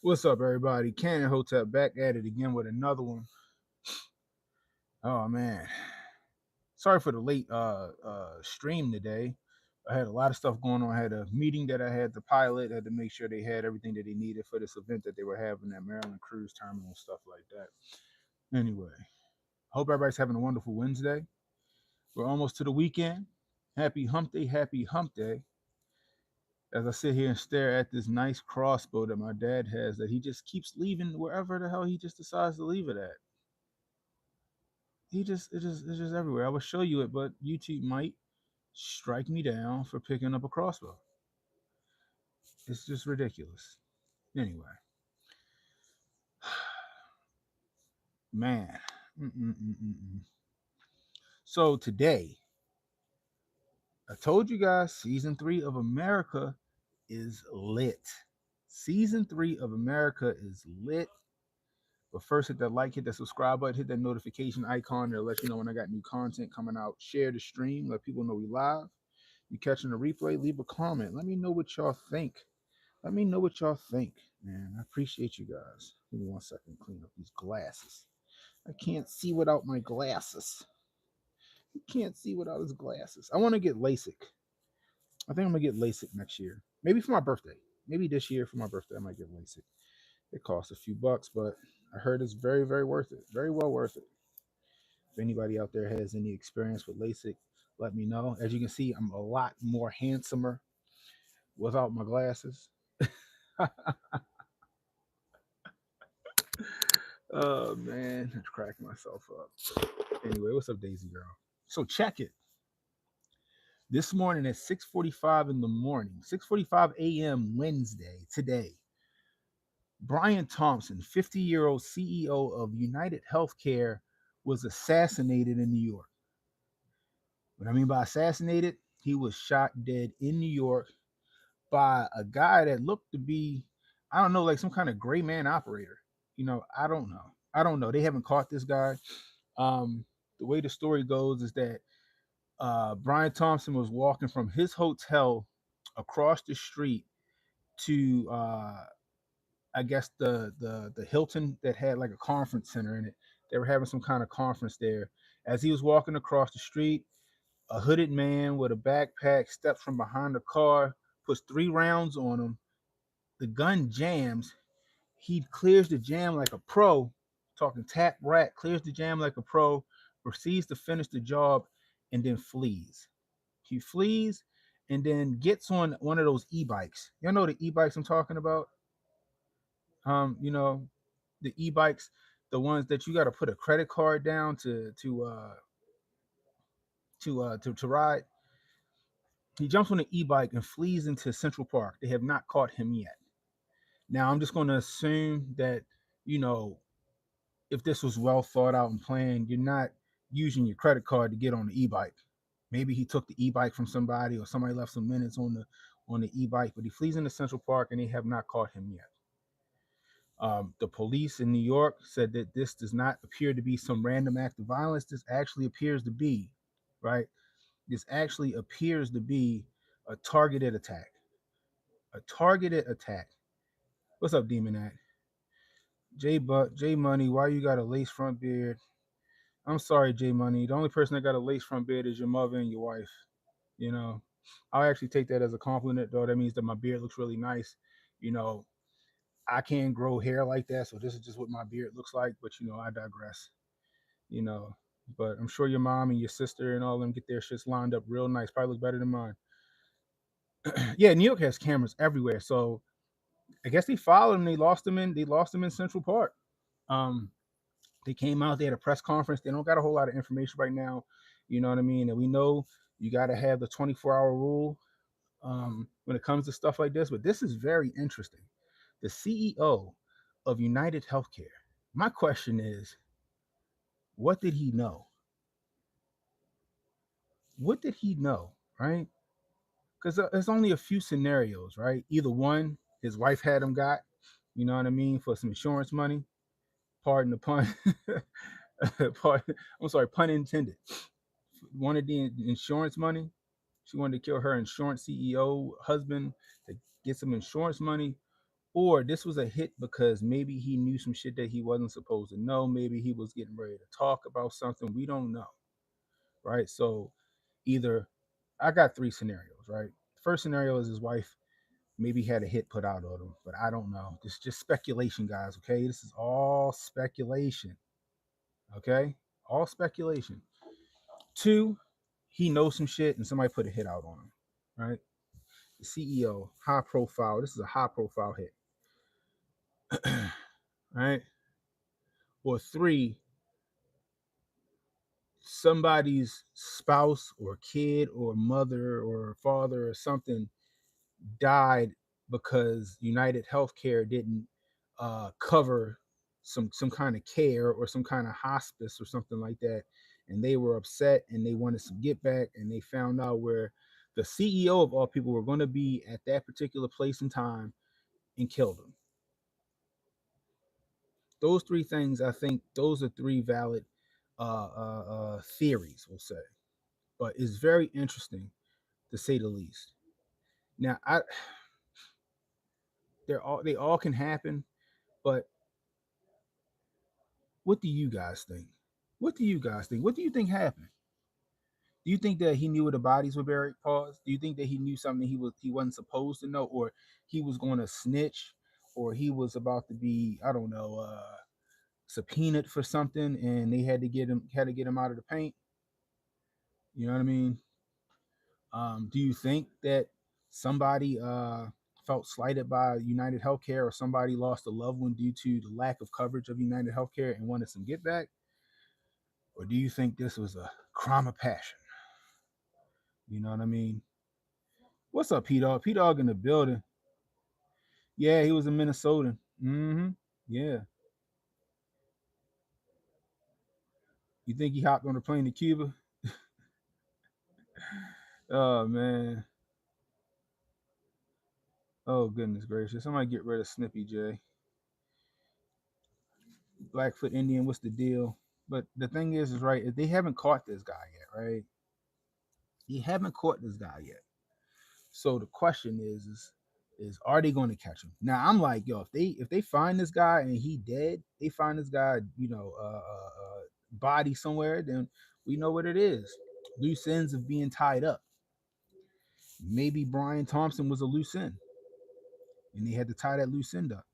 What's up, everybody? Cannon Hotep back at it again with another one. Oh man, sorry for the late stream today. I had a lot of stuff going on. I had a meeting that I had to pilot. I had to make sure they had everything that they needed for this event that they were having at Maryland Cruise Terminal and stuff like that. Anyway, hope everybody's having a wonderful Wednesday. We're almost to the weekend. Happy hump day, happy hump day. As I sit here and stare at this nice crossbow that my dad has that he just keeps leaving wherever the hell he just decides to leave it at. It's just everywhere. I will show you it, but YouTube might strike me down for picking up a crossbow. It's just ridiculous. Anyway, man. So today, I told you guys season 3 of America is lit. Season 3 of America is lit. But first, hit that like, hit that subscribe button, hit that notification icon to let you know when I got new content coming out. Share the stream, let people know we live. You catching the replay, leave a comment. Let me know what y'all think. Let me know what y'all think, man. I appreciate you guys. Give me 1 second to clean up these glasses. I can't see without my glasses. You can't see without his glasses. I want to get LASIK. I think I'm going to get LASIK next year. Maybe for my birthday. Maybe this year for my birthday I might get LASIK. It costs a few bucks, but I heard it's very, very worth it. Very well worth it. If anybody out there has any experience with LASIK, let me know. As you can see, I'm a lot more handsomer without my glasses. Oh man, I'm cracking myself up. Anyway, what's up, Daisy girl? So check it. This morning at 6:45 in the morning, 6:45 a.m. Wednesday, today, Brian Thompson, 50-year-old CEO of United Healthcare, was assassinated in New York. What I mean by assassinated, he was shot dead in New York by a guy that looked to be, I don't know, like some kind of gray man operator. I don't know. They haven't caught this guy. The way the story goes is that Brian Thompson was walking from his hotel across the street to I guess the Hilton that had like a conference center in it. They were having some kind of conference there. As he was walking across the street, a hooded man with a backpack steps from behind the car, puts 3 rounds on him. The gun jams. He clears the jam like a pro, talking tap rat, clears the jam like a pro, proceeds to finish the job, and then flees. He flees and then gets on one of those e-bikes. Y'all know the e-bikes I'm talking about? You know, the e-bikes, the ones that you got to put a credit card down to ride. He jumps on an e-bike and flees into Central Park. They have not caught him yet. Now I'm just going to assume that, you know, if this was well thought out and planned, you're not using your credit card to get on the e-bike. Maybe he took the e-bike from somebody, or somebody left some minutes on the e-bike, but he flees into Central Park and they have not caught him yet. The police in New York said that this does not appear to be some random act of violence. This actually appears to be, right? This actually appears to be a targeted attack. A targeted attack. What's up, Demon Act? J Money, why you got a lace front beard? I'm sorry, J Money. The only person that got a lace front beard is your mother and your wife. You know, I'll actually take that as a compliment, though. That means that my beard looks really nice. You know, I can't grow hair like that, so this is just what my beard looks like. But I digress. You know, but I'm sure your mom and your sister and all of them get their shits lined up real nice. Probably look better than mine. Yeah, New York has cameras everywhere, so I guess they followed him. They lost him in Central Park. They came out. They had a press conference. They don't got a whole lot of information right now. You know what I mean? And we know you got to have the 24-hour rule when it comes to stuff like this. But this is very interesting. The CEO of United Healthcare. My question is, what did he know? What did he know, right? Because there's only a few scenarios, right? Either one, his wife had him got, you know what I mean, for some insurance money. Pardon the pun. I'm sorry, pun intended. wanted the insurance money. She wanted to kill her insurance CEO husband to get some insurance money. Or this was a hit because maybe he knew some shit that he wasn't supposed to know. Maybe he was getting ready to talk about something. We don't know. Right. So either I got three scenarios, right? The first scenario is his wife maybe had a hit put out on him, but I don't know. This is just speculation, guys. Okay. This is all speculation. Okay. All speculation. Two, he knows some shit and somebody put a hit out on him. Right. The CEO, high profile. This is a high profile hit. Right. Or three, somebody's spouse or kid or mother or father or something died because United Healthcare didn't cover some kind of care or some kind of hospice or something like that, and they were upset and they wanted some get back, and they found out where the CEO of all people were going to be at that particular place and time and killed them. Those three things, I think, those are three valid theories, we'll say, but it's very interesting to say the least. Now, they all can happen, but what do you guys think? What do you guys think? What do you think happened? Do you think that he knew where the bodies were buried? Pause. Do you think that he knew something he wasn't supposed to know, or he was going to snitch, or he was about to be, I don't know, subpoenaed for something, and they had to get him out of the paint? You know what I mean? Do you think that somebody felt slighted by United Healthcare, or somebody lost a loved one due to the lack of coverage of United Healthcare and wanted some get back? Or do you think this was a crime of passion? You know what I mean? What's up, P Dog? P Dog in the building. Yeah, he was a Minnesotan. Mm-hmm. Yeah. You think he hopped on a plane to Cuba? Oh man. Oh goodness gracious. Somebody get rid of Snippy J. Blackfoot Indian, what's the deal? But the thing is right, they haven't caught this guy yet, right? They haven't caught this guy yet. So the question is are they going to catch him? Now I'm like, yo, if they find this guy and he dead, they find this guy, body somewhere, then we know what it is. Loose ends of being tied up. Maybe Brian Thompson was a loose end, and they had to tie that loose end up.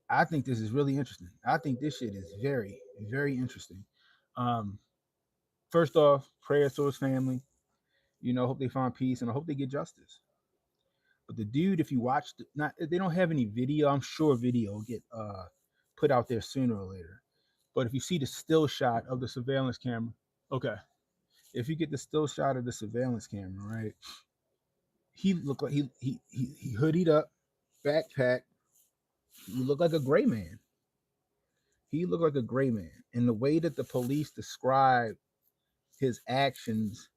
I think this is really interesting. I think this shit is very, very interesting. Um, First off, prayers to his family. Hope they find peace and I hope they get justice. But the dude, if you watch, not they don't have any video. I'm sure video will get put out there sooner or later. But if you see the still shot of the surveillance camera, okay. If you get the still shot of the surveillance camera, right? He looked like he hoodied up, backpack. He looked like a gray man. He looked like a gray man. And the way that the police described his actions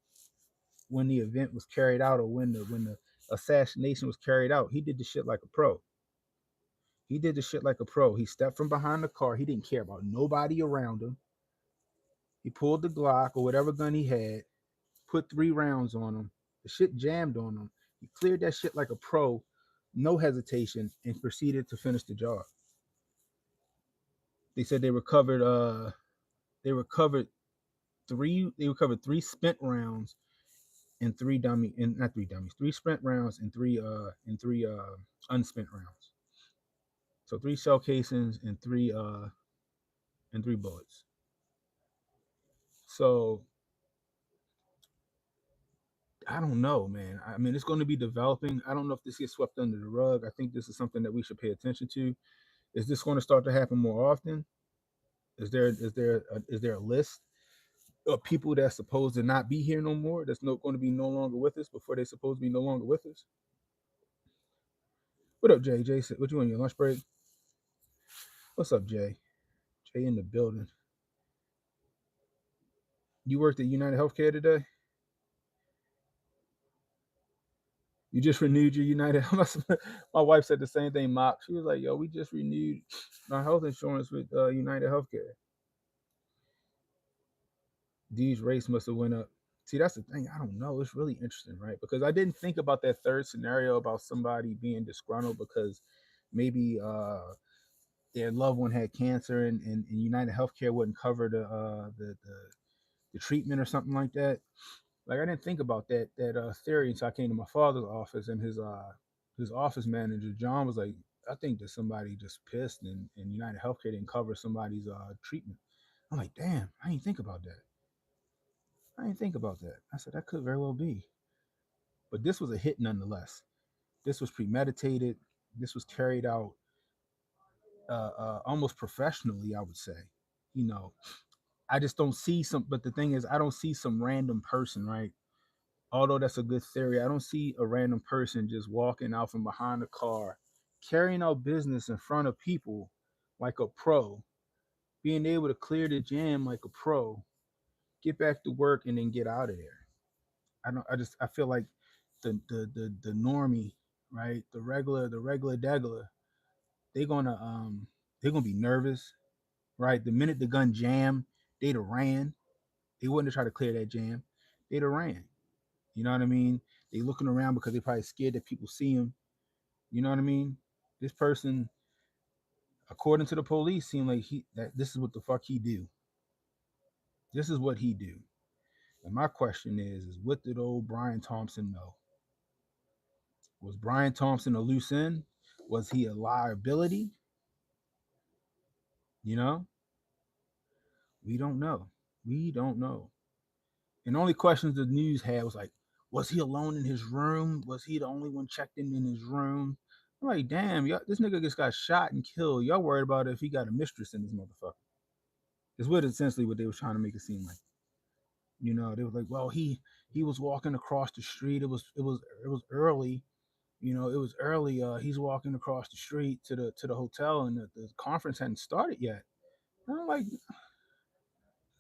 when the event was carried out, or when the assassination was carried out, he did the shit like a pro. He did the shit like a pro. He stepped from behind the car. He didn't care about nobody around him. He pulled the Glock or whatever gun he had, put 3 rounds on him. The shit jammed on him. He cleared that shit like a pro, no hesitation, and proceeded to finish the job. They said they recovered three spent rounds and three spent rounds and three unspent rounds. So 3 shell casings and three bullets. So I don't know, man. I mean, it's going to be developing. I don't know if this gets swept under the rug. I think this is something that we should pay attention to. Is this going to start to happen more often? Is there a list of people that's supposed to not be here no more? That's not going to be no longer with us before they're supposed to be no longer with us. What up, Jay? Jay, what you on your lunch break? What's up, Jay? Jay in the building. You worked at United Healthcare today? You just renewed your United. My wife said the same thing, Mock. She was like, yo, we just renewed my health insurance with United Healthcare. These rates must have went up. See, that's the thing. I don't know. It's really interesting, right? Because I didn't think about that third scenario about somebody being disgruntled because maybe their loved one had cancer and United Healthcare wouldn't cover the treatment or something like that. Like I didn't think about that theory until I came to my father's office and his office manager John was like, I think that somebody just pissed and United Healthcare didn't cover somebody's treatment. I'm like, damn, I didn't think about that. I didn't think about that. I said that could very well be, but this was a hit nonetheless. This was premeditated. This was carried out almost professionally, I would say. You know, I just don't see some. But the thing is, I don't see some random person, right? Although that's a good theory, I don't see a random person just walking out from behind a car, carrying out business in front of people like a pro, being able to clear the jam like a pro, get back to work, and then get out of there. I don't. I feel like the normie, right? The regular degular, they're gonna they're gonna be nervous, right? The minute the gun jammed, they'd have ran. They wouldn't have tried to clear that jam. They'd have ran. You know what I mean? They looking around because they're probably scared that people see them. You know what I mean? This person, according to the police, seemed like he that this is what the fuck he do. This is what he do. And my question is what did old Brian Thompson know? Was Brian Thompson a loose end? Was he a liability? You know, we don't know. We don't know. And the only questions the news had was like, was he alone in his room? Was he the only one checked in his room? I'm like, damn, y'all, this nigga just got shot and killed. Y'all worried about if he got a mistress in this motherfucker. It's what essentially what they was trying to make it seem like. You know, they were like, well, he was walking across the street. It was early. You know, it was early. He's walking across the street to the hotel, and the conference hadn't started yet. And I'm like,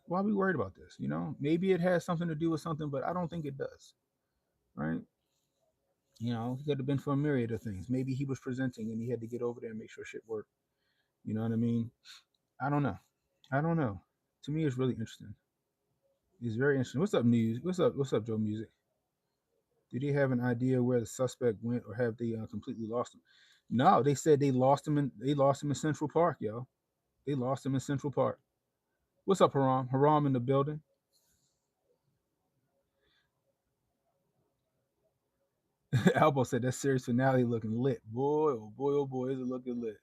why are we worried about this? You know, maybe it has something to do with something, but I don't think it does. Right? You know, he could have been for a myriad of things. Maybe he was presenting and he had to get over there and make sure shit worked. You know what I mean? I don't know. I don't know. To me, it's really interesting. It's very interesting. What's up, news? What's up? What's up, Joe Music? Did they have an idea where the suspect went, or have they completely lost him? No, they said they lost him in Central Park, yo. They lost him in Central Park. What's up, Haram? Haram in the building. Albo said that series finale looking lit, boy. Oh boy, oh boy, is it looking lit?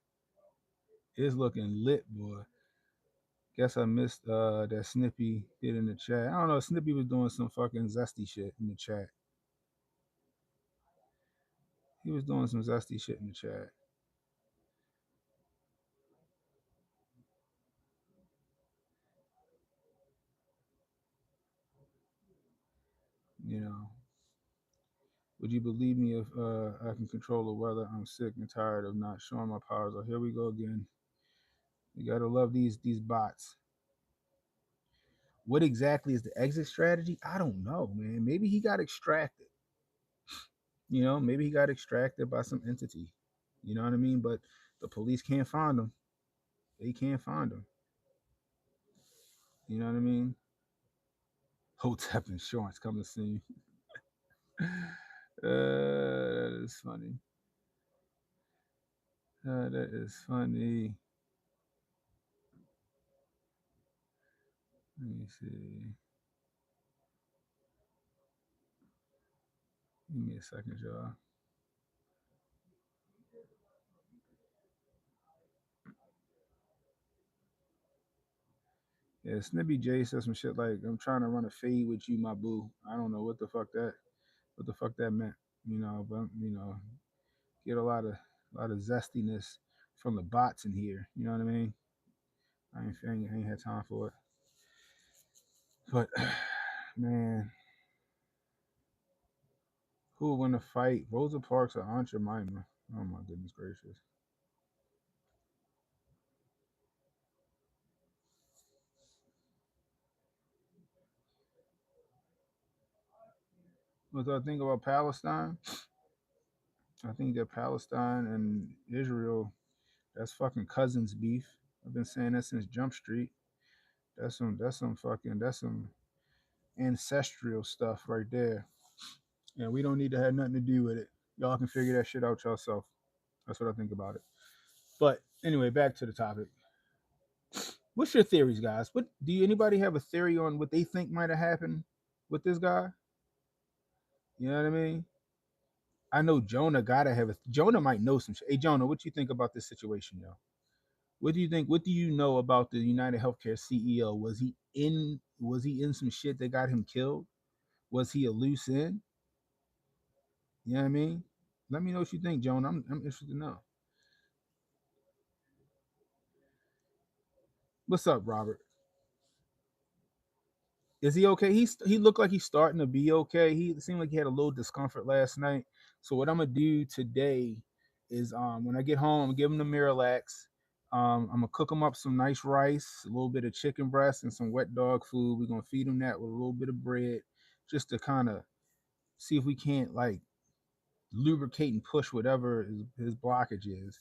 It's looking lit, boy. Guess I missed that Snippy did in the chat. I don't know. Snippy was doing some fucking zesty shit in the chat. He was doing some zesty shit in the chat. You know, would you believe me if I can control the weather? I'm sick and tired of not showing my powers. Oh, here we go again. You gotta love these bots. What exactly is the exit strategy? I don't know, man. Maybe he got extracted. You know, maybe he got extracted by some entity. You know what I mean? But the police can't find him. They can't find him. You know what I mean? Hotep Insurance coming soon. That is funny. That is funny. Let me see. Give me a second, y'all. Yeah, Snippy J said some shit like, "I'm trying to run a fade with you, my boo." I don't know what the fuck that meant. You know, but get a lot of zestiness from the bots in here. You know what I mean? I ain't had time for it. But man, who will win the fight? Rosa Parks or Aunt Jemima? Oh my goodness gracious. What do I think about Palestine? I think that Palestine and Israel, that's fucking cousins beef. I've been saying that since Jump Street. That's some fucking that's some. ancestral stuff right there. Yeah, we don't need to have nothing to do with it. Y'all can figure that shit out yourself. That's what I think about it. But anyway, back to the topic. What's your theories, guys? What do you, anybody have a theory on what they think might have happened with this guy? You know what I mean? I know Jonah gotta have a Jonah might know some shit. Hey Jonah, what you think about this situation, yo? What do you think? What do you know about the United Healthcare CEO? Was he in some shit that got him killed? Was he a loose end? You know what I mean? Let me know what you think, Jonah. I'm interested to know. What's up, Robert? Is he okay? He looked like he's starting to be okay. He seemed like he had a little discomfort last night. So what I'm gonna do today is when I get home, I'm gonna give him the Miralax. I'm gonna cook him up some nice rice, a little bit of chicken breast, and some wet dog food. We're gonna feed him that with a little bit of bread, just to kind of see if we can't like lubricate and push whatever his blockage is.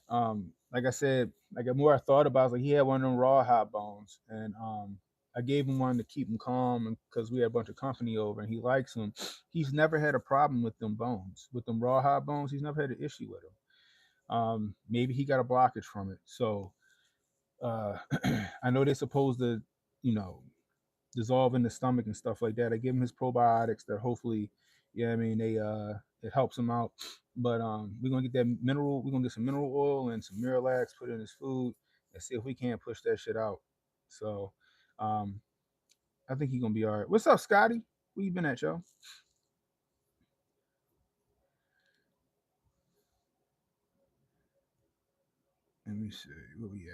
Like I said, like the more I thought about it, like he had one of them rawhide bones, and I gave him one to keep him calm, and because we had a bunch of company over, and he likes them. He's never had a problem with them bones, with them rawhide bones. He's never had an issue with them. Maybe he got a blockage from it. So uh, I know they're supposed to, you know, dissolve in the stomach and stuff like that. I give him his probiotics that hopefully, yeah, I mean it helps him out. But we're gonna get that mineral. We're gonna get some mineral oil and some Miralax, put it in his food, and see if we can't push that shit out. So, um, I think he's gonna be all right. What's up, Scotty? Where you been at, yo? Let me see where we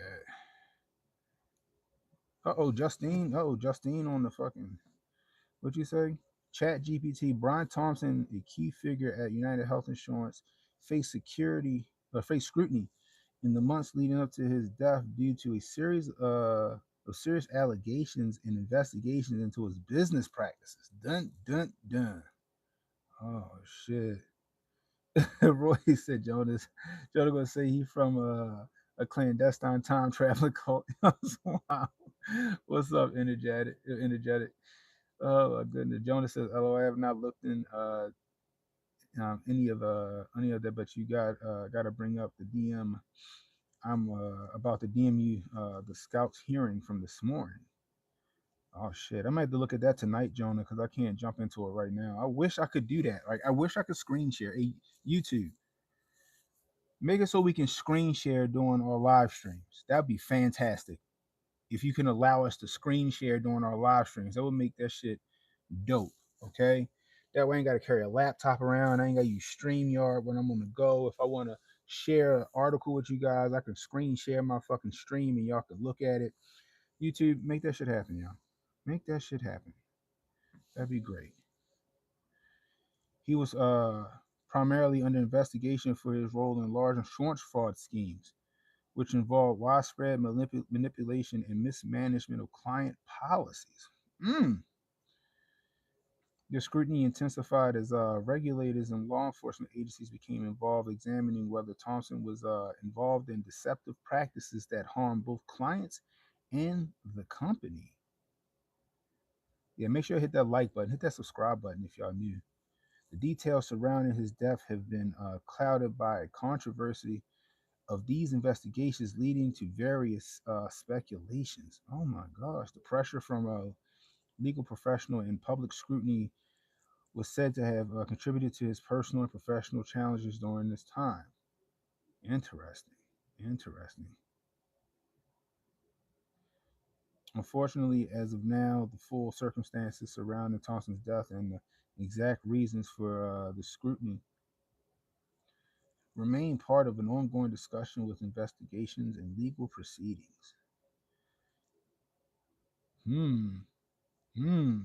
at. Justine. Justine on the fucking. What you say? Chat GPT. Brian Thompson, a key figure at United Health Insurance, faced scrutiny in the months leading up to his death due to a series of serious allegations and investigations into his business practices. Dun dun dun. Oh shit. Roy said Jonah gonna say he from a clandestine time traveling cult. Wow. What's up, energetic? Oh my goodness. Jonah says, "Oh, I have not looked in any of that, but you got to bring up the DM. I'm about to DM you the scouts hearing from this morning. Oh shit, I might have to look at that tonight, Jonah, because I can't jump into it right now. I wish I could do that. Like I wish I could screen share. Hey, YouTube, make it so we can screen share during our live streams. That'd be fantastic. If you can allow us to screen share during our live streams, that would make that shit dope. Okay. That way I ain't got to carry a laptop around. I ain't got to use StreamYard when I'm on the go. If I want to share an article with you guys, I can screen share my fucking stream and y'all can look at it. YouTube, make that shit happen, y'all. Make that shit happen. That'd be great. He was primarily under investigation for his role in large insurance fraud schemes, which involved widespread manipulation and mismanagement of client policies. Mm. The scrutiny intensified as regulators and law enforcement agencies became involved, examining whether Thompson was involved in deceptive practices that harm both clients and the company. Yeah, make sure to hit that like button, hit that subscribe button if y'all new. The details surrounding his death have been clouded by controversy of these investigations, leading to various speculations. Oh my gosh, the pressure from a legal professional and public scrutiny was said to have contributed to his personal and professional challenges during this time. Interesting. Interesting. Unfortunately, as of now, the full circumstances surrounding Thompson's death and the exact reasons for the scrutiny remain part of an ongoing discussion with investigations and legal proceedings. Hmm. Hmm.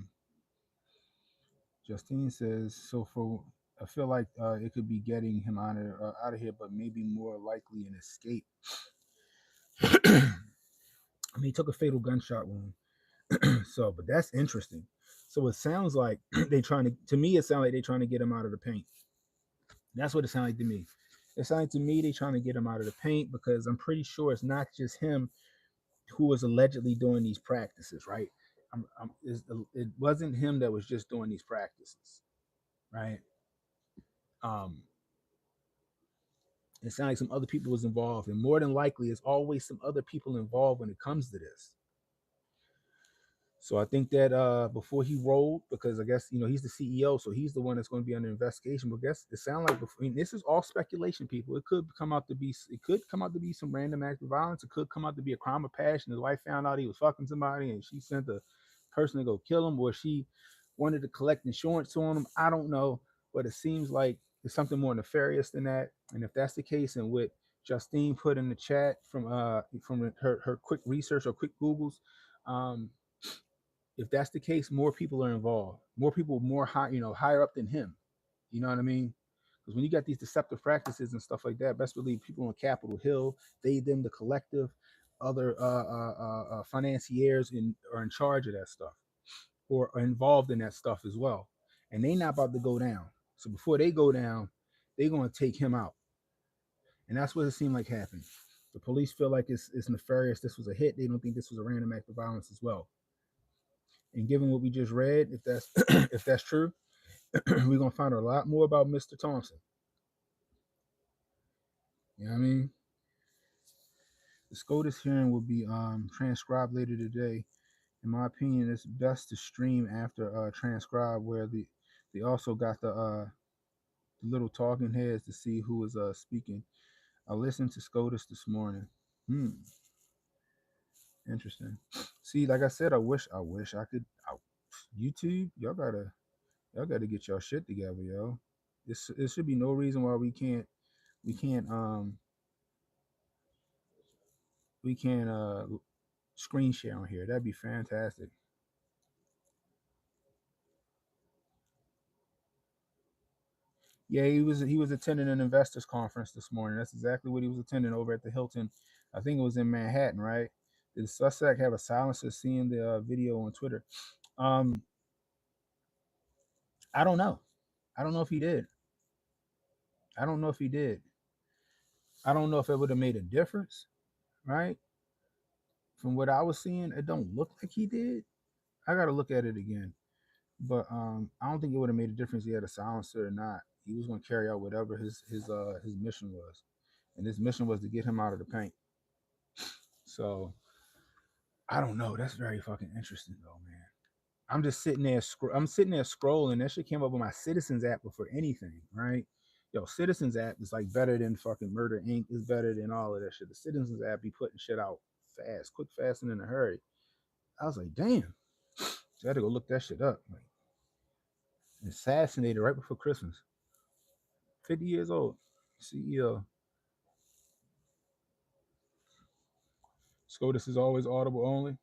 Justine says so. For I feel like it could be getting him out of here, but maybe more likely an escape. I mean, he took a fatal gunshot wound. So, but that's interesting. So it sounds like they trying to me, it sounds like they're trying to get him out of the paint. That's what it sounds like to me. It sounds like to me they're trying to get him out of the paint because I'm pretty sure it's not just him who was allegedly doing these practices, right? it wasn't him that was just doing these practices, right? Um, it sounded like some other people was involved, and more than likely, it's always some other people involved when it comes to this. So I think that before he rolled, because I guess he's the CEO, so he's the one that's going to be under investigation. But I guess it sounds like before, I mean, this is all speculation, people. It could come out to be some random act of violence. It could come out to be a crime of passion. His wife found out he was fucking somebody, and she sent the person to go kill him, or she wanted to collect insurance on him. I don't know, but it seems like it's something more nefarious than that. And if that's the case, and what Justine put in the chat from her quick research or quick Googles. Um, if that's the case, more people are involved. More people, more high, higher up than him. You know what I mean? Because when you got these deceptive practices and stuff like that, best believe people on Capitol Hill, they, them, the collective, other financiers are in charge of that stuff or are involved in that stuff as well. And they not about to go down. So before they go down, they're going to take him out. And that's what it seemed like happened. The police feel like it's nefarious. This was a hit. They don't think this was a random act of violence as well. And given what we just read, if that's if that's true, we're gonna find a lot more about Mr. Thompson. You know what I mean? The SCOTUS hearing will be transcribed later today. In my opinion, it's best to stream after transcribe, where they also got the little talking heads to see who is speaking. I listened to SCOTUS this morning. Interesting. See, like I said, I wish I could. YouTube, y'all gotta get your shit together, yo. There should be no reason why we can't screen share on here. That'd be fantastic. Yeah, he was attending an investors conference this morning. That's exactly what he was attending over at the Hilton. I think it was in Manhattan, right? Did the suspect have a silencer? Seeing the video on Twitter. Um, I don't know. I don't know if he did. I don't know if he did. I don't know if it would have made a difference, right? From what I was seeing, it don't look like he did. I gotta look at it again. But I don't think it would have made a difference if he had a silencer or not. He was going to carry out whatever his mission was, and his mission was to get him out of the paint. So I don't know. That's very fucking interesting, though, man. I'm just sitting there. I'm sitting there scrolling. That shit came up on my Citizens app before anything, right? Yo, Citizens app is like better than fucking Murder Inc. Is better than all of that shit. The Citizens app be putting shit out fast, quick, fast, and in a hurry. I was like, damn. So I had to go look that shit up. Like, assassinated right before Christmas. 50 years old. CEO. SCOTUS is always audible only.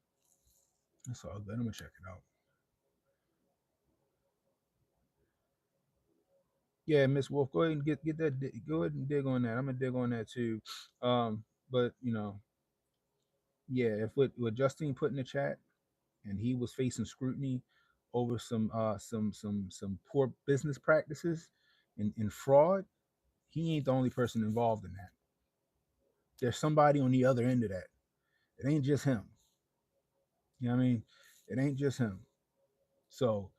That's all good. I'm gonna check it out. Yeah, Miss Wolf, go ahead and get that. Go ahead and dig on that. I'm gonna dig on that too. But yeah, if what Justine put in the chat, and he was facing scrutiny over some poor business practices and fraud, he ain't the only person involved in that. There's somebody on the other end of that. It ain't just him. You know what I mean? It ain't just him. So,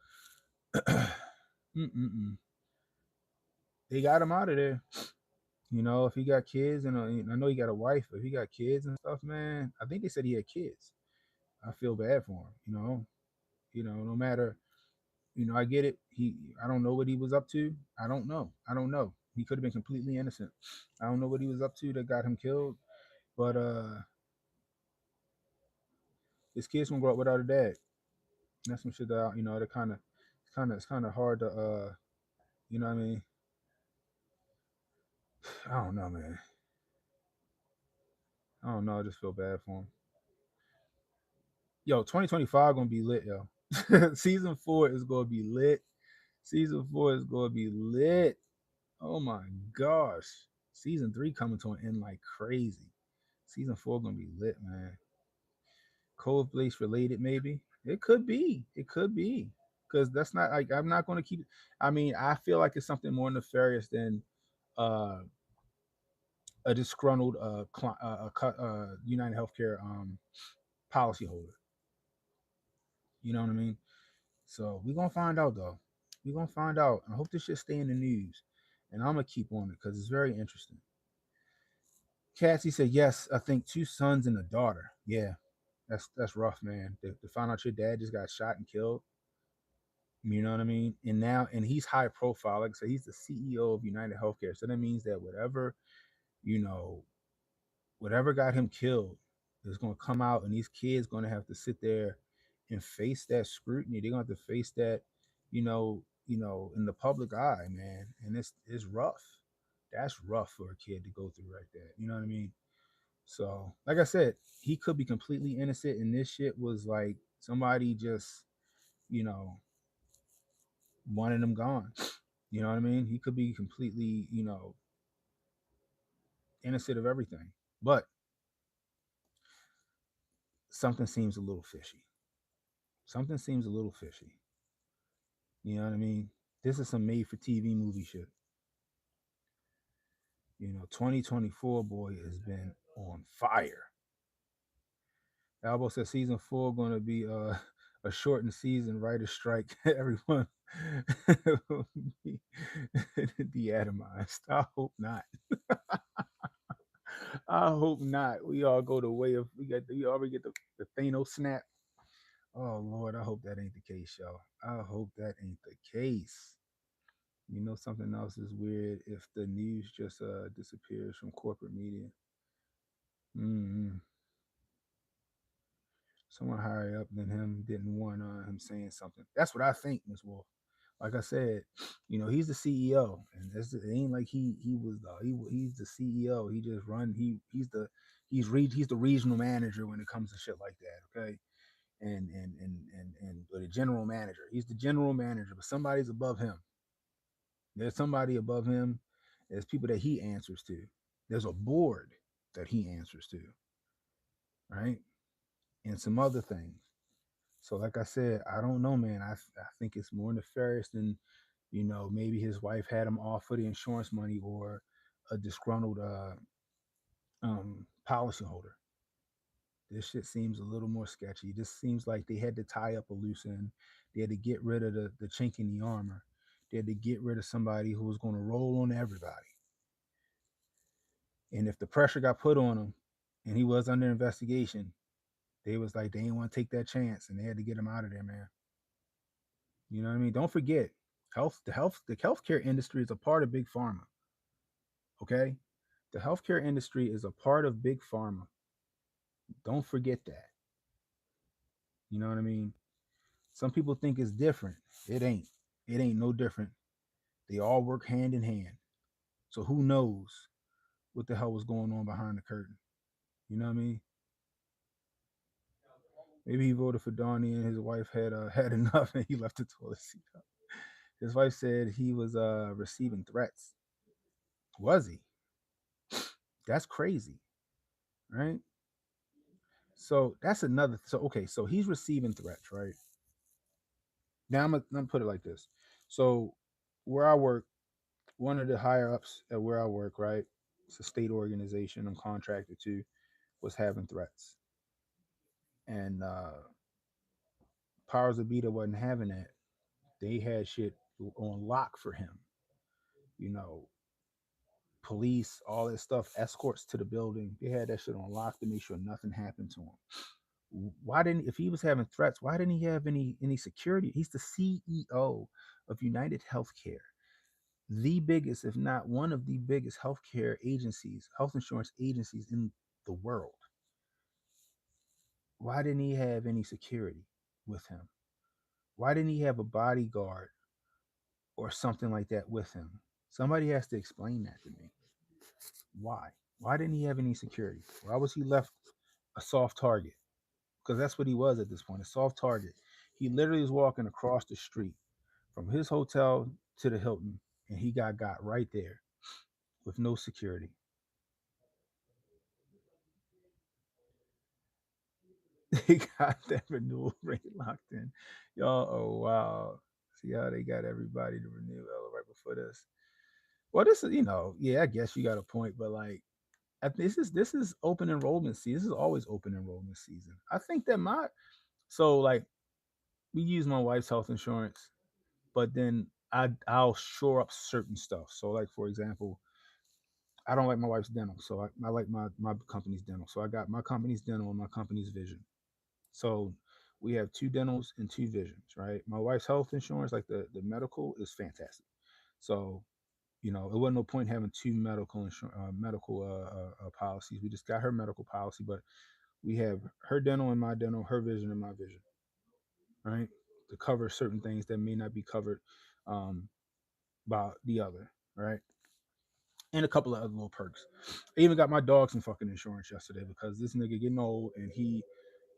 they got him out of there. If he got kids and I know he got a wife, but if he got kids and stuff, man, I think they said he had kids. I feel bad for him. No matter, I get it. I don't know what he was up to. I don't know. He could have been completely innocent. I don't know what he was up to that got him killed, but his kids gonna grow up without a dad. And that's some shit that that it's kind of hard to what I mean. I don't know, man. I don't know. I just feel bad for him. Yo, 2025 gonna be lit, yo. Season 4 is gonna be lit. Season 4 is gonna be lit. Oh my gosh. Season 3 coming to an end like crazy. Season 4 gonna be lit, man. Cold Blaze related, maybe. It could be. It could be. Because that's not like I'm not gonna keep. I mean, I feel like it's something more nefarious than uh a disgruntled United Healthcare policyholder. You know what I mean? So we're gonna find out though. We're gonna find out. I hope this shit stay in the news. And I'm gonna keep on it because it's very interesting. Cassie said, yes, I think two sons and a daughter. Yeah, that's rough, man. To find out your dad just got shot and killed. You know what I mean? And he's high profile. Like I said, he's the CEO of United Healthcare. So that means that you know, whatever got him killed is gonna come out, and these kids gonna have to sit there and face that scrutiny. They're gonna have to face that, in the public eye, man. And it's rough. That's rough for a kid to go through right there. You know what I mean? So, like I said, he could be completely innocent, and this shit was like somebody just, you know, wanted him gone. You know what I mean? He could be completely, innocent of everything. But something seems a little fishy. Something seems a little fishy. You know what I mean? This is some made for TV movie shit. 2024 boy has been on fire. Albo says season four going to be a shortened season, writer strike. Everyone will be de-atomized. I hope not. I hope not. We all go the way of we already get the Thanos snap. Oh Lord, I hope that ain't the case, y'all. I hope that ain't the case. Something else is weird if the news just disappears from corporate media. Mm-hmm. Someone higher up than him didn't want him saying something. That's what I think, Miss Wolf. Like I said, he's the CEO, and it ain't like he was he's the CEO. He just run he's the regional manager when it comes to shit like that. Okay, and or the general manager. He's the general manager, but somebody's above him. There's somebody above him. There's people that he answers to. There's a board that he answers to, right? And some other things. So, like I said, I don't know, man. I think it's more nefarious than, maybe his wife had him off for the insurance money or a disgruntled policyholder. This shit seems a little more sketchy. This seems like they had to tie up a loose end. They had to get rid of the chink in the armor. They had to get rid of somebody who was going to roll on everybody. And if the pressure got put on him and he was under investigation, they was like, they didn't want to take that chance and they had to get him out of there, man. You know what I mean? Don't forget, the healthcare industry is a part of big pharma. Okay? The healthcare industry is a part of big pharma. Don't forget that. You know what I mean? Some people think it's different. It ain't. It ain't no different. They all work hand in hand. So who knows what the hell was going on behind the curtain? You know what I mean? Maybe he voted for Donnie and his wife had had enough and he left the toilet seat up. His wife said he was receiving threats. Was he? That's crazy, right? So that's another. So okay, so he's receiving threats, right? Now I'm gonna put it like this. So where I work, one of the higher ups at where I work, right? It's a state organization I'm contracted to, was having threats, and powers of be that wasn't having that. They had shit on lock for him. You know, police, all that stuff, escorts to the building. They had that shit on lock to make sure nothing happened to him. Why didn't, if he was having threats, why didn't he have any security? He's the CEO of United Healthcare, the biggest, if not one of the biggest healthcare agencies, health insurance agencies in the world. Why didn't he have any security with him? Why didn't he have a bodyguard or something like that with him? Somebody has to explain that to me. Why? Why didn't he have any security? Why was he left a soft target? Because that's what he was at this point, a soft target. He literally was walking across the street from his hotel to the Hilton, and he got right there with no security. They got that renewal rate locked in. Y'all, oh wow. See how they got everybody to renew right before this. Well, this is, yeah, I guess you got a point, but like this is open enrollment season. This is always open enrollment season. I think that my so like we use my wife's health insurance, but then I'll shore up certain stuff. So like for example, I don't like my wife's dental, so I like my company's dental. So I got my company's dental and my company's vision. So we have two dentals and two visions, right? My wife's health insurance, like the medical, is fantastic. So it wasn't no point having two medical policies. We just got her medical policy, but we have her dental and my dental, her vision and my vision, right? To cover certain things that may not be covered um, by the other, right? And a couple of other little perks. I even got my dog some fucking insurance yesterday because this nigga getting old and he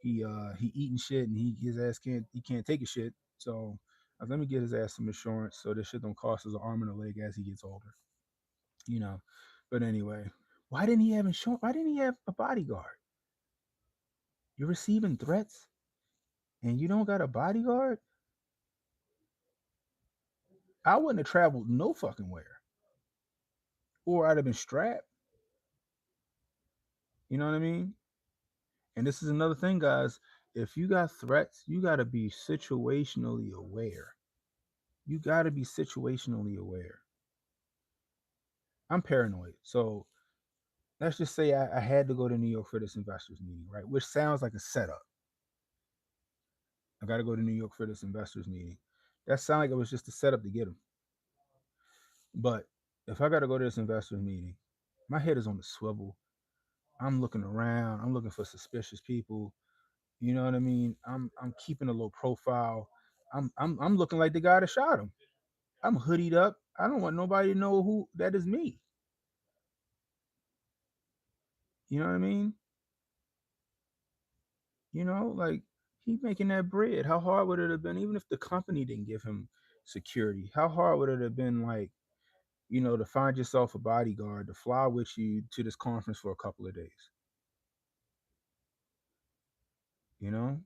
eating shit and his ass can't take a shit. So let me get his ass some insurance so this shit don't cost us an arm and a leg as he gets older. You know. But anyway, why didn't he have insurance? Why didn't he have a bodyguard? You're receiving threats and you don't got a bodyguard? I wouldn't have traveled no fucking where. Or I'd have been strapped. You know what I mean? And this is another thing, guys. If you got threats, you got to be situationally aware. You got to be situationally aware. I'm paranoid. So let's just say I had to go to New York for this investors meeting, right? Which sounds like a setup. I got to go to New York for this investors meeting. That sounded like it was just a setup to get them. But if I got to go to this investors meeting, my head is on the swivel. I'm looking around. I'm looking for suspicious people. You know what I mean? I'm keeping a low profile. I'm looking like the guy that shot him. I'm hoodied up. I don't want nobody to know who that is me. You know what I mean? Like he making that bread. How hard would it have been, even if the company didn't give him security? How hard would it have been, like, to find yourself a bodyguard to fly with you to this conference for a couple of days? You know?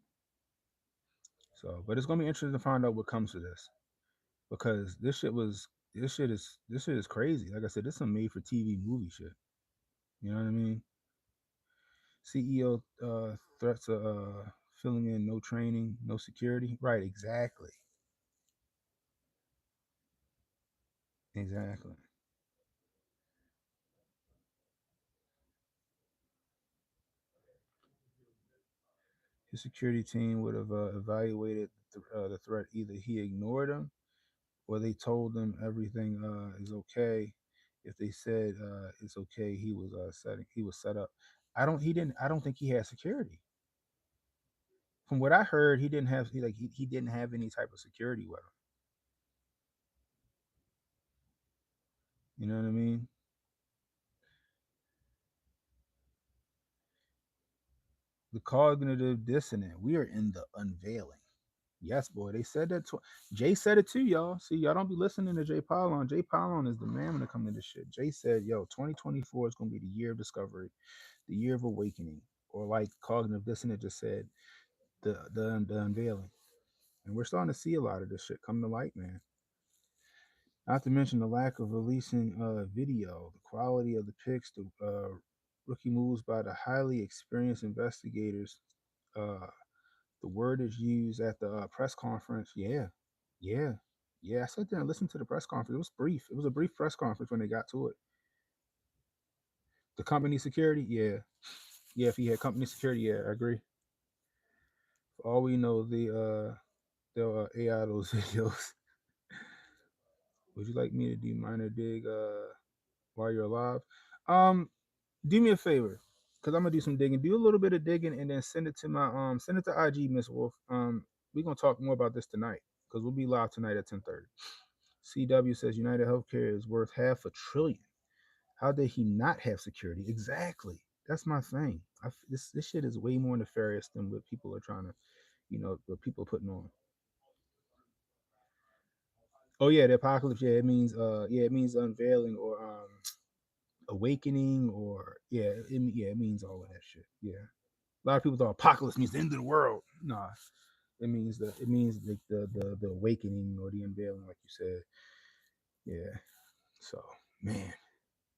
So, but it's gonna be interesting to find out what comes to this because this shit is crazy. Like I said, this is some made for TV movie shit. You know what I mean? CEO threats of filling in no training, no security. Right, exactly. Exactly. His security team would have evaluated the threat. Either he ignored them or they told him everything is okay. If they said it's okay, he was set up. I don't think he had security. From what I heard, he didn't have any type of security with him. You know what I mean? The cognitive dissonance. We are in the unveiling. Yes, boy. They said that. Jay said it too, y'all. See, y'all don't be listening to Jay Paulon. Jay Paulon is the man when it comes to this shit. Jay said, "Yo, 2024 is gonna be the year of discovery, the year of awakening, or like cognitive dissonance just said, the unveiling." And we're starting to see a lot of this shit come to light, man. Not to mention the lack of releasing video, the quality of the pics, the rookie moves by the highly experienced investigators. Uh, the word is used at the press conference. Yeah, yeah, yeah. I sat there and listened to the press conference. It was brief. It was a brief press conference when they got to it. The company security, yeah, yeah. If he had company security, yeah, I agree. For all we know, they'll AI those videos. Would you like me to do minor dig while you're alive? Um, do me a favor, cause I'm gonna do some digging. Do a little bit of digging and then send it to IG, Miss Wolf. We're gonna talk more about this tonight because we'll be live tonight at 10:30. CW says United Healthcare is worth half a trillion. How did he not have security? Exactly. That's my thing. This shit is way more nefarious than what people are trying to, what people are putting on. Oh yeah, the apocalypse. Yeah, it means unveiling or awakening or it means all of that shit. Yeah. A lot of people thought apocalypse means the end of the world. Nah, it means the awakening or the unveiling, like you said. Yeah. So man,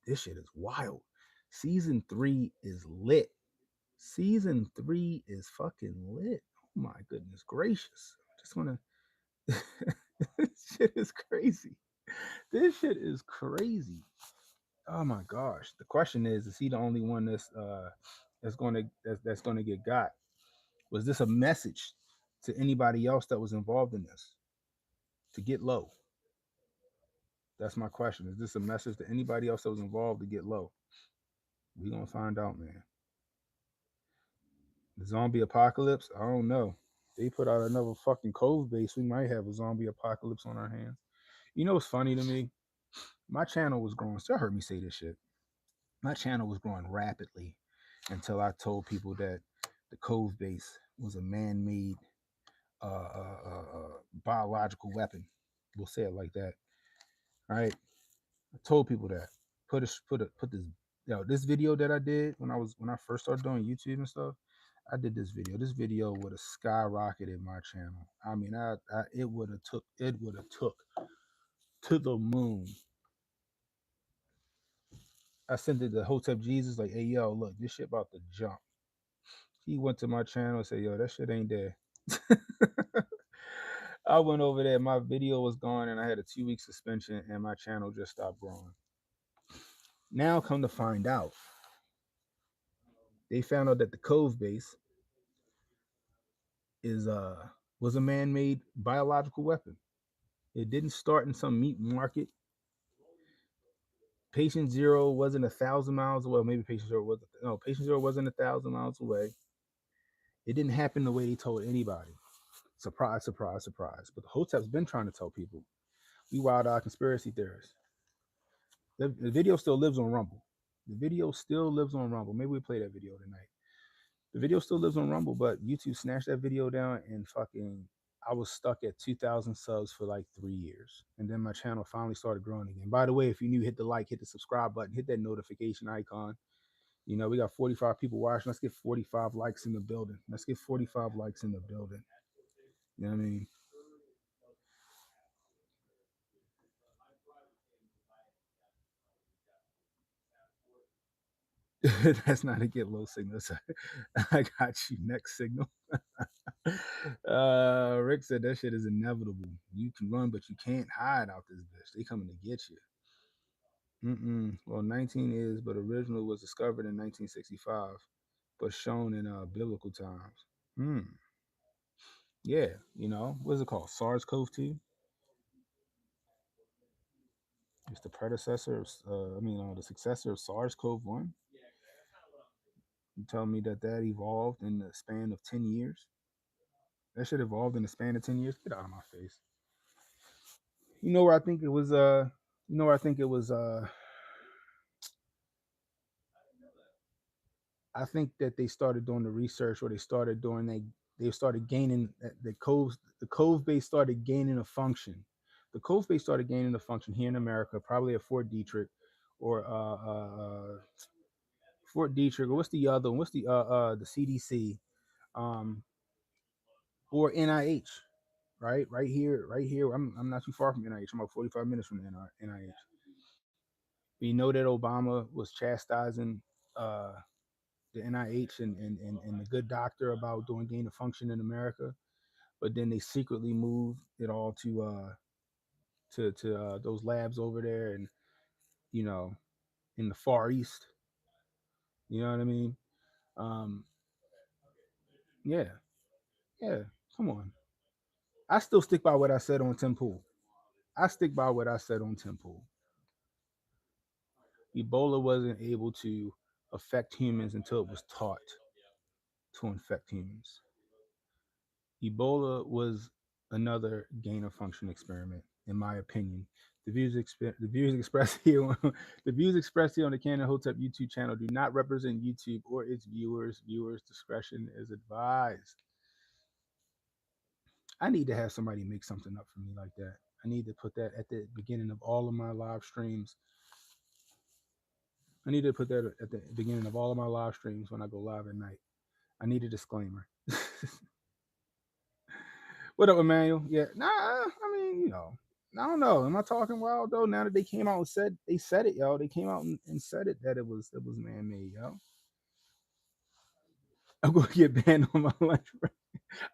this shit is wild. Season 3 is lit. Season 3 is fucking lit. Oh my goodness gracious. Just wanna. This shit is crazy. This shit is crazy. Oh my gosh. The question is he the only one that's gonna get got? Was this a message to anybody else that was involved in this to get low? That's my question. Is this a message to anybody else that was involved to get low? We gonna find out, man. The zombie apocalypse? I don't know. They put out another fucking Cove base. We might have a zombie apocalypse on our hands. You know what's funny to me? My channel was growing. Still heard me say this shit. My channel was growing rapidly until I told people that the Cove base was a man-made biological weapon. We'll say it like that. All right. I told people that. Put this this video that I did when I first started doing YouTube and stuff. I did this video. This video would have skyrocketed my channel. I mean, it would have took to the moon. I sent it to Hotep Jesus like, hey yo, look, this shit about to jump. He went to my channel and said, yo, that shit ain't there. I went over there, my video was gone, and I had a 2-week suspension, and my channel just stopped growing. Now, come to find out, they found out that the Cove base is was a man-made biological weapon. It didn't start in some meat market. Patient Zero wasn't 1,000 miles away. Maybe Patient Zero was Patient Zero wasn't 1,000 miles away. It didn't happen the way they told anybody. Surprise, surprise, surprise. But the Hotep's been trying to tell people. We wild-eyed conspiracy theorists. The video still lives on Rumble. The video still lives on Rumble. Maybe we play that video tonight. The video still lives on Rumble, but YouTube snatched that video down and fucking I was stuck at 2,000 subs for like 3 years. And then my channel finally started growing again. By the way, if you're new, hit the like, hit the subscribe button, hit that notification icon. You know, we got 45 people watching. Let's get 45 likes in the building. Let's get 45 likes in the building. You know what I mean? That's not a get low signal. I got you. Next signal. Rick said that shit is inevitable. You can run, but you can't hide out this bitch. They coming to get you. Well, 19 is, but original was discovered in 1965, but shown in biblical times. Hmm. Yeah, you know, what's it called? SARS-CoV-2. It's the predecessor of, the successor of SARS-CoV-1. You tell me that evolved in the span of 10 years? That shit evolved in the span of 10 years? Get out of my face. You know where I think it was, I think that they started doing the research, or they started gaining the cove base started gaining a function. The cove base started gaining a function here in America, probably at Fort Detrick, or Fort Detrick, or what's the other one? What's the CDC, um, or NIH, right here, right here. I'm not too far from NIH. I'm about 45 minutes from NIH. We know that Obama was chastising the NIH and the good doctor about doing gain of function in America, but then they secretly moved it all to those labs over there, and you know, in the Far East. You know what I mean? Um, yeah, yeah. Come on. I still stick by what I said on Tim Pool. I stick by what I said on Tim Pool. Ebola wasn't able to affect humans until it was taught to infect humans. Ebola was another gain of function experiment, in my opinion. The views expressed here on the views expressed here on the Canon Hotep YouTube channel do not represent YouTube or its viewers. Viewers' discretion is advised. I need to have somebody make something up for me like that. I need to put that at the beginning of all of my live streams. I need to put that at the beginning of all of my live streams when I go live at night. I need a disclaimer. What up, Emmanuel? Yeah, nah. I mean, I don't know. Am I talking wild though? Now that they came out and said it, yo. They came out and said it that it was man made, yo. I'm gonna get banned on my lunch break.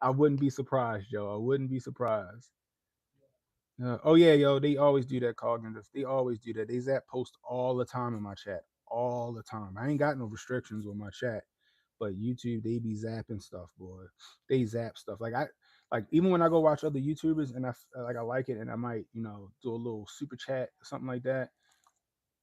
I wouldn't be surprised, Joe. I wouldn't be surprised. Oh yeah, yo, they always do that cognitive. They always do that. They zap post all the time in my chat, all the time. I ain't got no restrictions with my chat, but YouTube they be zapping stuff, boy. They zap stuff. Like even when I go watch other YouTubers and I like it and I might do a little super chat or something like that.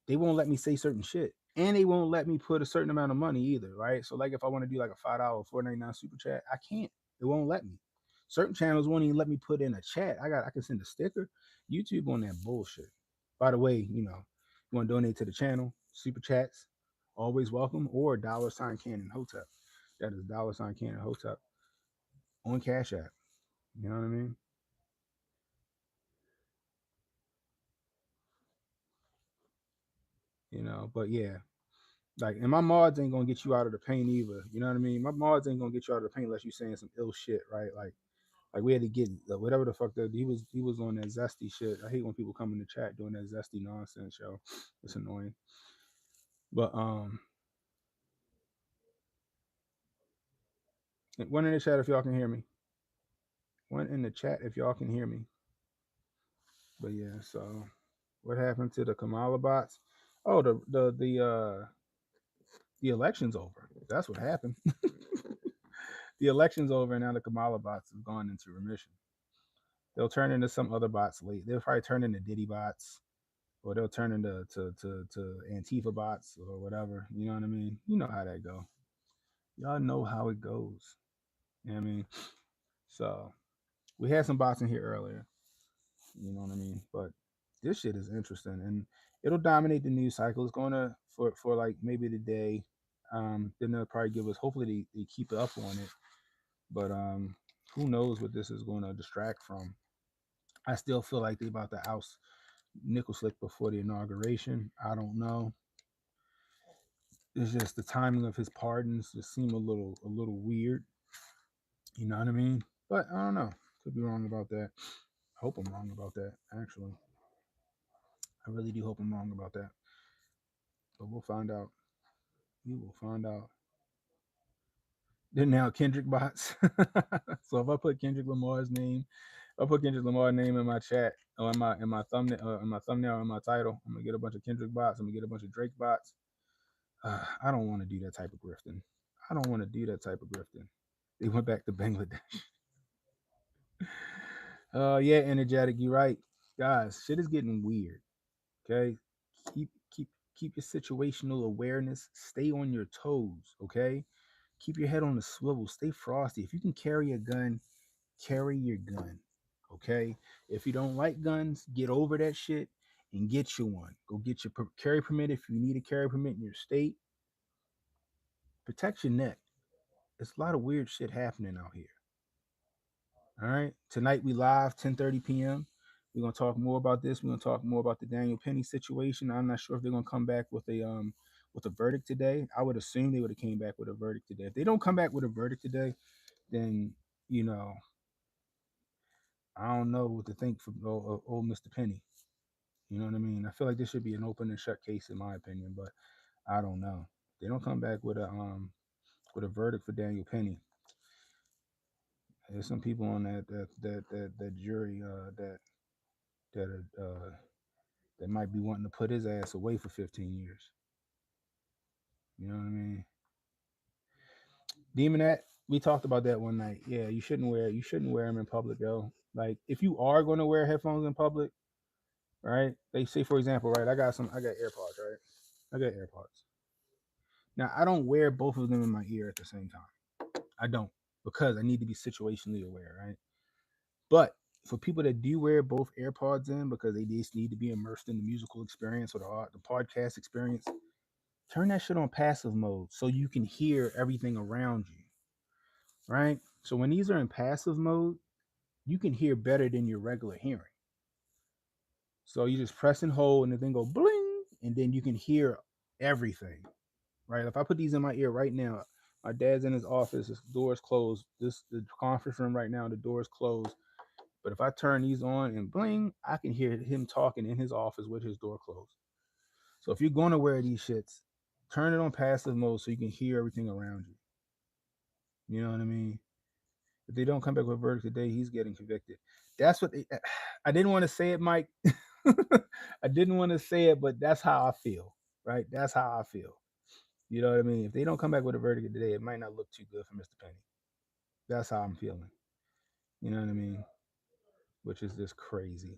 They won't let me say certain shit, and they won't let me put a certain amount of money either, right? So like if I want to do like a $5 $4.99 super chat, I can't. It won't let me. Certain channels won't even let me put in a chat. I can send a sticker. YouTube on that bullshit. By the way, you want to donate to the channel, super chats, always welcome, or $ Cannon Hotep. That is $ Cannon Hotep on Cash App. You know what I mean? But yeah, like, and my mods ain't gonna get you out of the paint either. You know what I mean? My mods ain't gonna get you out of the paint unless you saying some ill shit, right? Like we had to get whatever the fuck that he was on that zesty shit. I hate when people come in the chat doing that zesty nonsense, yo. It's annoying. But one in the chat if y'all can hear me. One in the chat if y'all can hear me. But yeah, so what happened to the Kamala bots? Oh, the election's over. That's what happened. The election's over, and now the Kamala bots have gone into remission. They'll turn into some other bots late. They'll probably turn into Diddy bots, or they'll turn into to Antifa bots or whatever. You know what I mean? You know how that go. Y'all know how it goes. You know what I mean? So we had some bots in here earlier. You know what I mean? But this shit is interesting, and it'll dominate the news cycle. It's going to for like maybe the day. Then they'll probably give us. Hopefully they keep up on it. But who knows what this is going to distract from? I still feel like they about to oust Nickel Slick before the inauguration. I don't know. It's just the timing of his pardons just seem a little weird. You know what I mean? But I don't know. Could be wrong about that. I hope I'm wrong about that. Actually, I really do hope I'm wrong about that. But we'll find out. We will find out. Then now Kendrick bots. So if I put Kendrick Lamar's name, if I put Kendrick Lamar's name in my chat or in my thumbnail in my title, I'm gonna get a bunch of Kendrick bots. I'm gonna get a bunch of Drake bots. I don't want to do that type of grifting. I don't want to do that type of grifting. They went back to Bangladesh. Yeah, energetic. You're right, guys. Shit is getting weird. Okay, keep keep keep your situational awareness. Stay on your toes. Okay, keep your head on the swivel. Stay frosty. If you can carry a gun, carry your gun. Okay. If you don't like guns, get over that shit and get you one. Go get your carry permit if you need a carry permit in your state. Protect your neck. There's a lot of weird shit happening out here. All right. Tonight we live 10:30 p.m. We're gonna talk more about this. We're gonna talk more about the Daniel Penny situation. I'm not sure if they're gonna come back with a verdict today. I would assume they would have came back with a verdict today. If they don't come back with a verdict today, then you know I don't know what to think for old Mr. Penny. You know what I mean? I feel like this should be an open and shut case in my opinion, but I don't know. They don't come back with a verdict for Daniel Penny. There's some people on that jury that that might be wanting to put his ass away for 15 years. You know what I mean? Demonette, we talked about that one night. Yeah, you shouldn't wear them in public, yo. Like if you are going to wear headphones in public, right? They say for example, right? I got AirPods, right? I got AirPods. Now I don't wear both of them in my ear at the same time. I don't because I need to be situationally aware, right? But for people that do wear both AirPods in because they just need to be immersed in the musical experience or the podcast experience, turn that shit on passive mode so you can hear everything around you, right? So when these are in passive mode, you can hear better than your regular hearing. So you just press and hold and the thing go bling, and then you can hear everything, right? If I put these in my ear right now, my dad's in his office, his door's closed. The conference room right now, the door's closed. But if I turn these on and bling, I can hear him talking in his office with his door closed. So if you're going to wear these shits, turn it on passive mode so you can hear everything around you. You know what I mean? If they don't come back with a verdict today, he's getting convicted. That's what they, I didn't want to say it, Mike. I didn't want to say it, but that's how I feel, right? That's how I feel. You know what I mean? If they don't come back with a verdict today, it might not look too good for Mr. Penny. That's how I'm feeling. You know what I mean? Which is just crazy.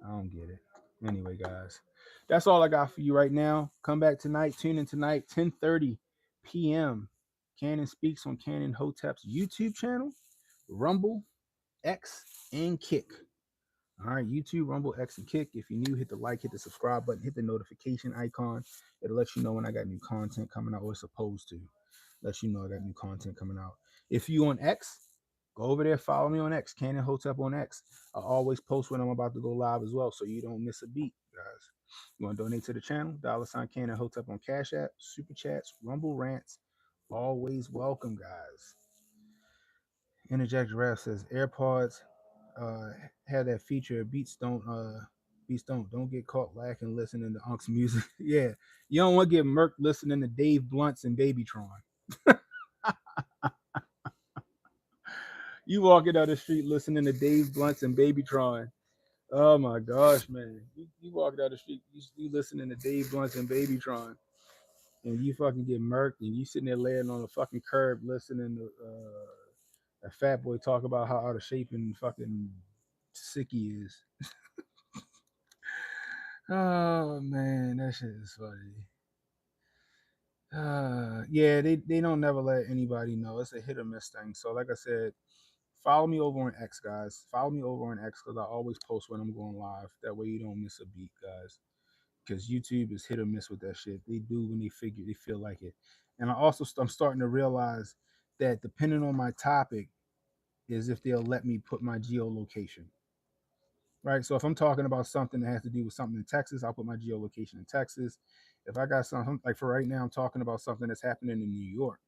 I don't get it. Anyway, guys, that's all I got for you right now. Come back tonight. Tune in tonight, 10:30 p.m. Cannon Speaks on Cannon Hotep's YouTube channel, Rumble, X, and Kick. All right, YouTube, Rumble, X, and Kick. If you're new, hit the like, hit the subscribe button, hit the notification icon. It'll let you know when I got new content coming out, or it's supposed to let you know I got new content coming out. If you on X, go over there, follow me on X, Cannon Hotep on X. I always post when I'm about to go live as well, so you don't miss a beat, guys. You want to donate to the channel? $ Cannon Hotep on Cash App, Super Chats, Rumble Rants. Always welcome, guys. Interject Rap says AirPods uh have that feature. Beats don't get caught lacking listening to Unc's music. Yeah, you don't want to get murked listening to Dave Blunts and Babytron. You walking down the street listening to Dave Blunts and Babytron. Oh my gosh, man. You walk down the street, you listening to Dave Blunts and Babytron, and you fucking get murked, and you sitting there laying on the fucking curb listening to a fat boy talk about how out of shape and fucking sick he is. Oh man, that shit is funny. Yeah, they don't never let anybody know. It's a hit or miss thing. So like I said, follow me over on X, guys. Follow me over on X because I always post when I'm going live. That way you don't miss a beat, guys. Because YouTube is hit or miss with that shit. They do when they feel like it. And I'm starting to realize that depending on my topic is if they'll let me put my geolocation. Right. So if I'm talking about something that has to do with something in Texas, I'll put my geolocation in Texas. If I got something like for right now, I'm talking about something that's happening in New York.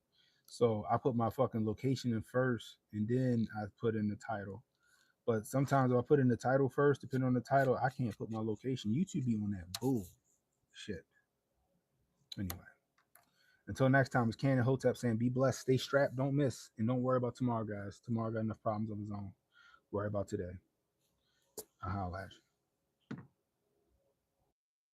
So I put my fucking location in first and then I put in the title. But sometimes if I put in the title first, depending on the title, I can't put my location. YouTube be on that bull shit. Anyway, until next time, it's Cannon Hotep saying be blessed, stay strapped, don't miss, and don't worry about tomorrow, guys. Tomorrow got enough problems of his own. Worry about today. I'll holla at you.